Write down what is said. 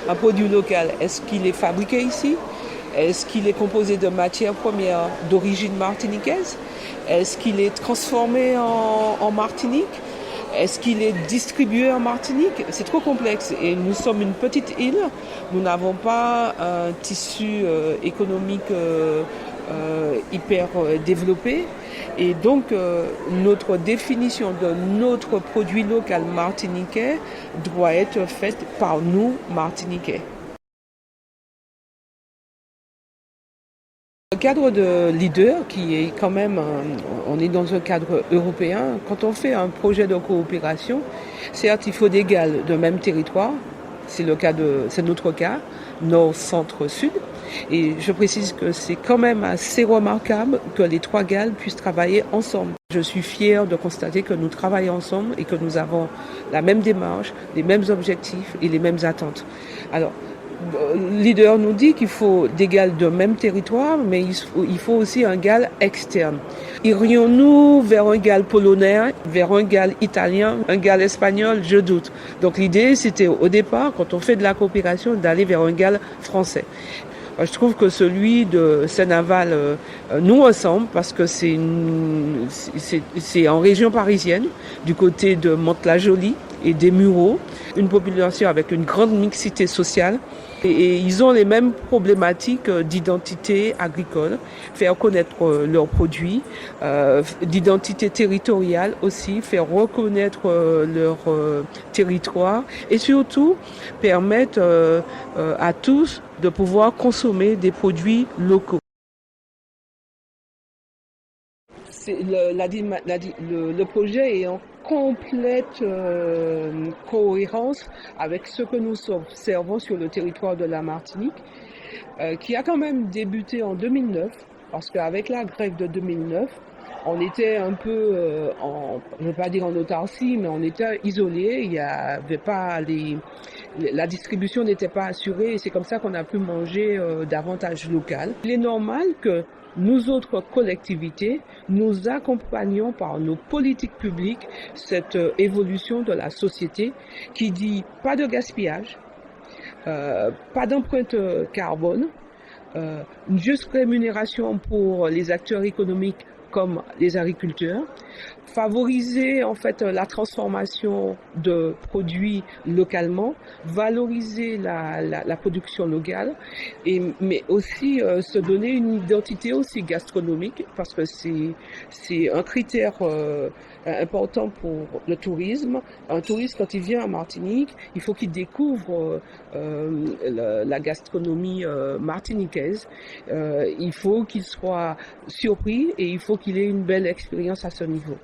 Un produit local, est-ce qu'il est fabriqué ici? Est-ce qu'il est composé de matières premières d'origine martiniquaise? Est-ce qu'il est transformé en Martinique? Est-ce qu'il est distribué en Martinique? C'est trop complexe et nous sommes une petite île. Nous n'avons pas un tissu économique hyper développé. Et donc, notre définition de notre produit local martiniquais doit être faite par nous, Martiniquais. Le cadre de leader, qui est quand même, on est dans un cadre européen, quand on fait un projet de coopération, certes, il faut d'égal de même territoire, c'est notre cas, nord, centre, sud. Et je précise que c'est quand même assez remarquable que les trois Galles puissent travailler ensemble. Je suis fière de constater que nous travaillons ensemble et que nous avons la même démarche, les mêmes objectifs et les mêmes attentes. Alors, le leader nous dit qu'il faut des Galles de même territoire, mais il faut aussi un Galles externe. Irions-nous vers un Galles polonais, vers un Galles italien, un Galles espagnol? Je doute. Donc l'idée, c'était au départ, quand on fait de la coopération, d'aller vers un Galles français. Je trouve que celui de Seine-Aval nous ressemble parce que c'est en région parisienne, du côté de Mantes-la-Jolie et des Mureaux, une population avec une grande mixité sociale. Et ils ont les mêmes problématiques d'identité agricole, faire connaître leurs produits, d'identité territoriale aussi, faire reconnaître leur territoire et surtout permettre à tous de pouvoir consommer des produits locaux. Le projet est en complète cohérence avec ce que nous observons sur le territoire de la Martinique, qui a quand même débuté en 2009, parce qu'avec la grève de 2009, on était un peu, je ne veux pas dire en autarcie, mais on était isolés. Il y avait pas la distribution n'était pas assurée et c'est comme ça qu'on a pu manger davantage local. Il est normal que nous autres collectivités, nous accompagnons par nos politiques publiques cette évolution de la société qui dit pas de gaspillage, pas d'empreinte carbone, une juste rémunération pour les acteurs économiques comme les agriculteurs, favoriser en fait la transformation de produits localement, valoriser la production locale, mais aussi se donner une identité aussi gastronomique parce que c'est un critère important pour le tourisme. Un touriste quand il vient en Martinique, il faut qu'il découvre la gastronomie martiniquaise. Il faut qu'il soit surpris et il faut qu'il ait une belle expérience à ce niveau.